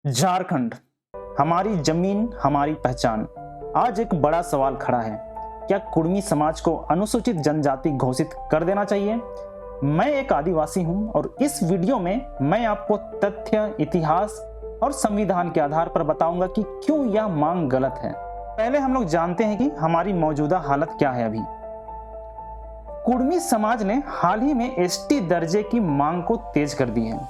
झारखंड, हमारी जमीन हमारी पहचान। आज एक बड़ा सवाल खड़ा है, क्या कुर्मी समाज को अनुसूचित जनजाति घोषित कर देना चाहिए? मैं एक आदिवासी हूं और इस वीडियो में मैं आपको तथ्य, इतिहास और संविधान के आधार पर बताऊंगा कि क्यों यह मांग गलत है। पहले हम लोग जानते हैं कि हमारी मौजूदा हालत क्या है। अभी कुर्मी समाज ने हाल ही में एसटी दर्जे की मांग को तेज कर दी है।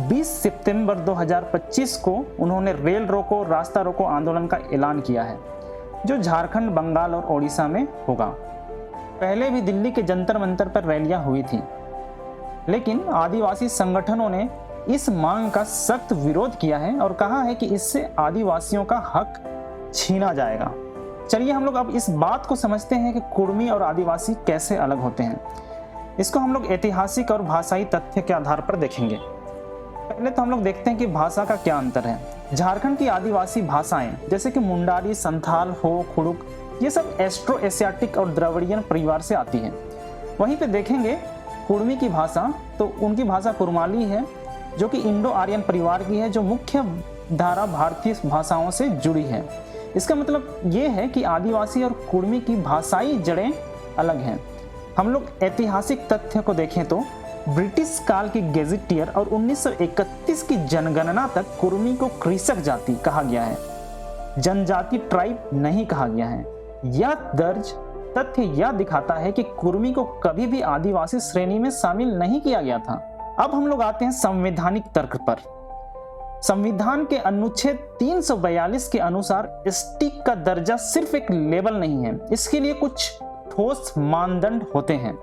20 सितंबर 2025 को उन्होंने रेल रोको रास्ता रोको आंदोलन का ऐलान किया है, जो झारखंड, बंगाल और ओडिशा में होगा। पहले भी दिल्ली के जंतर मंतर पर रैलियां हुई थी, लेकिन आदिवासी संगठनों ने इस मांग का सख्त विरोध किया है और कहा है कि इससे आदिवासियों का हक छीना जाएगा। चलिए हम लोग अब इस बात को समझते हैं कि कुर्मी और आदिवासी कैसे अलग होते हैं। इसको हम लोग ऐतिहासिक और भाषाई तथ्य के आधार पर देखेंगे। पहले तो हम लोग देखते हैं कि भाषा का क्या अंतर है। झारखंड की आदिवासी भाषाएं जैसे कि मुंडारी, संथाल, हो, खुड़ुक, ये सब एस्ट्रो एशियाटिक और द्रविड़ियन परिवार से आती है। वहीं पे देखेंगे कुर्मी की भाषा, तो उनकी भाषा कुरमाली है, जो कि इंडो आर्यन परिवार की है, जो मुख्य धारा भारतीय भाषाओं से जुड़ी है। इसका मतलब ये है कि आदिवासी और कुर्मी की भाषाई जड़ें अलग हैं। हम लोग ऐतिहासिक तथ्य को देखें तो ब्रिटिश काल की गेजेटियर और 1931 की जनगणना तक कुर्मी को कृषक जाति कहा गया है, जनजाति ट्राइब नहीं कहा गया है। यह दर्ज तथ्य यह दिखाता है कि कुर्मी को कभी भी आदिवासी श्रेणी में शामिल नहीं किया गया था। अब हम लोग आते हैं संवैधानिक तर्क पर। संविधान के अनुच्छेद 342 के अनुसार एसटी का दर्जा सिर्फ एक लेबल नहीं है, इसके लिए कुछ ठोस मानदंड होते हैं,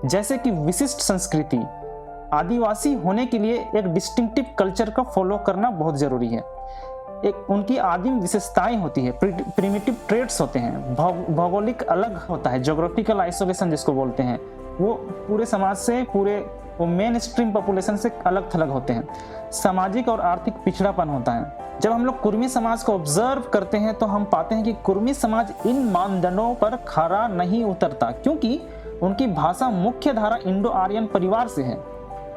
जैसे कि विशिष्ट संस्कृति। आदिवासी होने के लिए एक डिस्टिंक्टिव कल्चर का फॉलो करना बहुत जरूरी है। एक उनकी आदिम विशेषताएं होती है, प्रिमिटिव ट्रेड्स होते हैं, भौगोलिक अलग होता है, ज्योग्राफिकल आइसोलेशन जिसको बोलते हैं, वो पूरे समाज से, पूरे मेन स्ट्रीम पॉपुलेशन से अलग थलग होते हैं। सामाजिक और आर्थिक पिछड़ापन होता है। जब हम लोग कुर्मी समाज को ऑब्जर्व करते हैं तो हम पाते हैं कि कुर्मी समाज इन मानदंडों पर खरा नहीं उतरता, क्योंकि उनकी भाषा मुख्य धारा इंडो आर्यन परिवार से है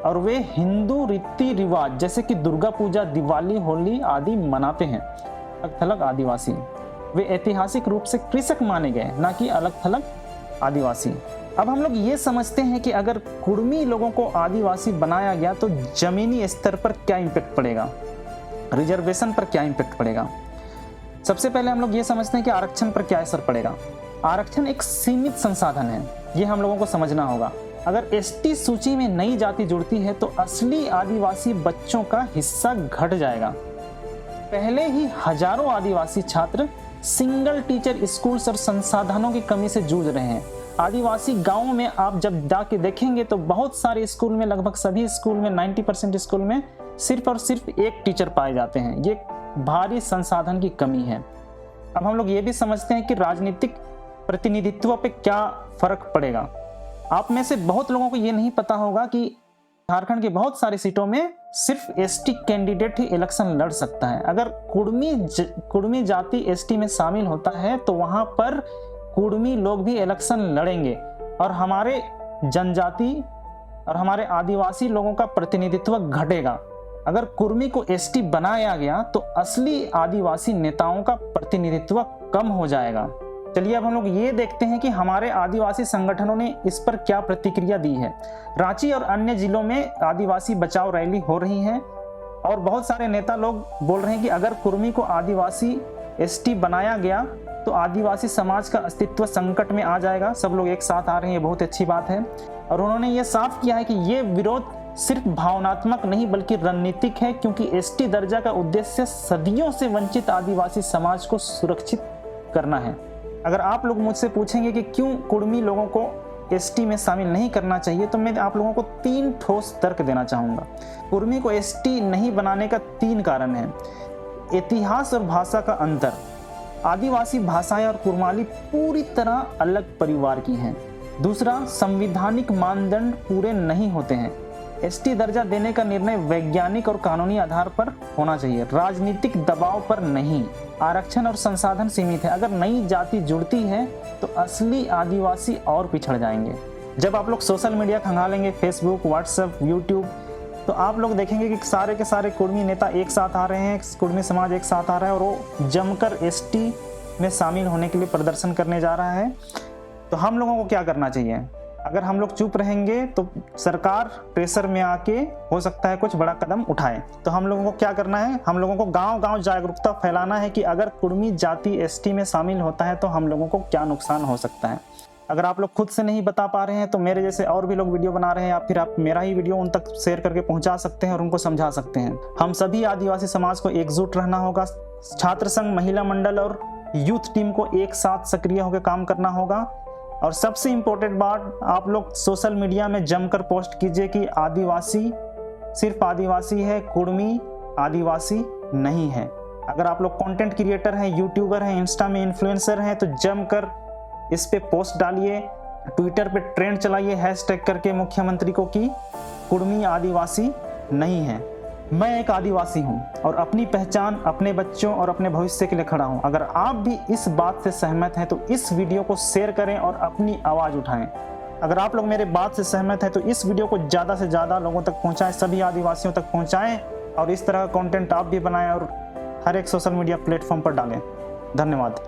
और वे हिंदू रीति रिवाज जैसे कि दुर्गा पूजा, दिवाली, होली आदि मनाते हैं। अलग थलग आदिवासी, वे ऐतिहासिक रूप से कृषक माने गए, ना कि अलग थलग आदिवासी। अब हम लोग ये समझते हैं कि अगर कुर्मी लोगों को आदिवासी बनाया गया तो जमीनी स्तर पर क्या इम्पैक्ट पड़ेगा, रिजर्वेशन पर क्या इम्पैक्ट पड़ेगा। सबसे पहले हम लोग ये समझते हैं कि आरक्षण पर क्या असर पड़ेगा। आरक्षण एक सीमित संसाधन है, ये हम लोगों को समझना होगा। अगर एसटी सूची में नई जाति जुड़ती है तो असली आदिवासी बच्चों का हिस्सा घट जाएगा। पहले ही हजारों आदिवासी छात्र सिंगल टीचर स्कूल्स और संसाधनों की कमी से जूझ रहे हैं। आदिवासी गांवों में आप जब जाके देखेंगे तो बहुत सारे स्कूल में, लगभग सभी स्कूल में, 90% स्कूल में सिर्फ और सिर्फ एक टीचर पाए जाते हैं। ये भारी संसाधन की कमी है। अब हम लोग ये भी समझते हैं कि राजनीतिक प्रतिनिधित्व पे क्या फर्क पड़ेगा। आप में से बहुत लोगों को ये नहीं पता होगा कि झारखंड के बहुत सारी सीटों में सिर्फ एसटी कैंडिडेट ही इलेक्शन लड़ सकता है। अगर कुर्मी जाति एसटी में शामिल होता है तो वहां पर कुर्मी लोग भी इलेक्शन लड़ेंगे और हमारे जनजाति और हमारे आदिवासी लोगों का प्रतिनिधित्व घटेगा। अगर कुर्मी को एसटी बनाया गया तो असली आदिवासी नेताओं का प्रतिनिधित्व कम हो जाएगा। चलिए अब हम लोग ये देखते हैं कि हमारे आदिवासी संगठनों ने इस पर क्या प्रतिक्रिया दी है। रांची और अन्य जिलों में आदिवासी बचाओ रैली हो रही है और बहुत सारे नेता लोग बोल रहे हैं कि अगर कुर्मी को आदिवासी एसटी बनाया गया तो आदिवासी समाज का अस्तित्व संकट में आ जाएगा। सब लोग एक साथ आ रहे हैं, ये बहुत अच्छी बात है। और उन्होंने ये साफ किया है कि ये विरोध सिर्फ भावनात्मक नहीं बल्कि रणनीतिक है, क्योंकि एसटी दर्जा का उद्देश्य सदियों से वंचित आदिवासी समाज को सुरक्षित करना है। अगर आप लोग मुझसे पूछेंगे कि क्यों कुर्मी लोगों को एसटी में शामिल नहीं करना चाहिए, तो मैं आप लोगों को 3 ठोस तर्क देना चाहूँगा। कुर्मी को एसटी नहीं बनाने का 3 कारण है। इतिहास और भाषा का अंतर। आदिवासी भाषाएं और कुरमाली पूरी तरह अलग परिवार की हैं। दूसरा, संवैधानिक मानदंड पूरे नहीं होते हैं। एसटी दर्जा देने का निर्णय वैज्ञानिक और कानूनी आधार पर होना चाहिए, राजनीतिक दबाव पर नहीं। आरक्षण और संसाधन सीमित है। अगर नई जाति जुड़ती है तो असली आदिवासी और पिछड़ जाएंगे। जब आप लोग सोशल मीडिया खंगालेंगे, फेसबुक, व्हाट्सएप, यूट्यूब, तो आप लोग देखेंगे कि सारे के सारे कुर्मी नेता एक साथ आ रहे हैं, कुर्मी समाज एक साथ आ रहा है और वो जमकर एसटी में शामिल होने के लिए प्रदर्शन करने जा रहा है। तो हम लोगों को क्या करना चाहिए? अगर हम लोग चुप रहेंगे तो सरकार प्रेशर में आके हो सकता है कुछ बड़ा कदम उठाए। तो हम लोगों को क्या करना है? हम लोगों को गांव-गांव जागरूकता फैलाना है कि अगर कुर्मी जाति एसटी में शामिल होता है तो हम लोगों को क्या नुकसान हो सकता है। अगर आप लोग खुद से नहीं बता पा रहे हैं तो मेरे जैसे और भी लोग वीडियो बना रहे हैं, या फिर आप मेरा ही वीडियो उन तक शेयर करके पहुंचा सकते हैं और उनको समझा सकते हैं। हम सभी आदिवासी समाज को एकजुट रहना होगा। छात्र संघ, महिला मंडल और यूथ टीम को एक साथ सक्रिय होकर काम करना होगा। और सबसे इम्पोर्टेंट बात, आप लोग सोशल मीडिया में जमकर पोस्ट कीजिए कि आदिवासी सिर्फ आदिवासी है, कुर्मी आदिवासी नहीं है। अगर आप लोग कंटेंट क्रिएटर हैं, यूट्यूबर हैं, इंस्टा में इन्फ्लुएंसर हैं तो जमकर इस पे पोस्ट डालिए, ट्विटर पे ट्रेंड चलाइए हैशटैग करके मुख्यमंत्री को कि कुर्मी आदिवासी नहीं है। मैं एक आदिवासी हूं और अपनी पहचान, अपने बच्चों और अपने भविष्य के लिए खड़ा हूं। अगर आप भी इस बात से सहमत हैं तो इस वीडियो को शेयर करें और अपनी आवाज़ उठाएं। अगर आप लोग मेरे बात से सहमत हैं तो इस वीडियो को ज़्यादा से ज़्यादा लोगों तक पहुंचाएं, सभी आदिवासियों तक पहुंचाएं और इस तरह का कंटेंट आप भी बनाएं और हर एक सोशल मीडिया प्लेटफॉर्म पर डालें। धन्यवाद।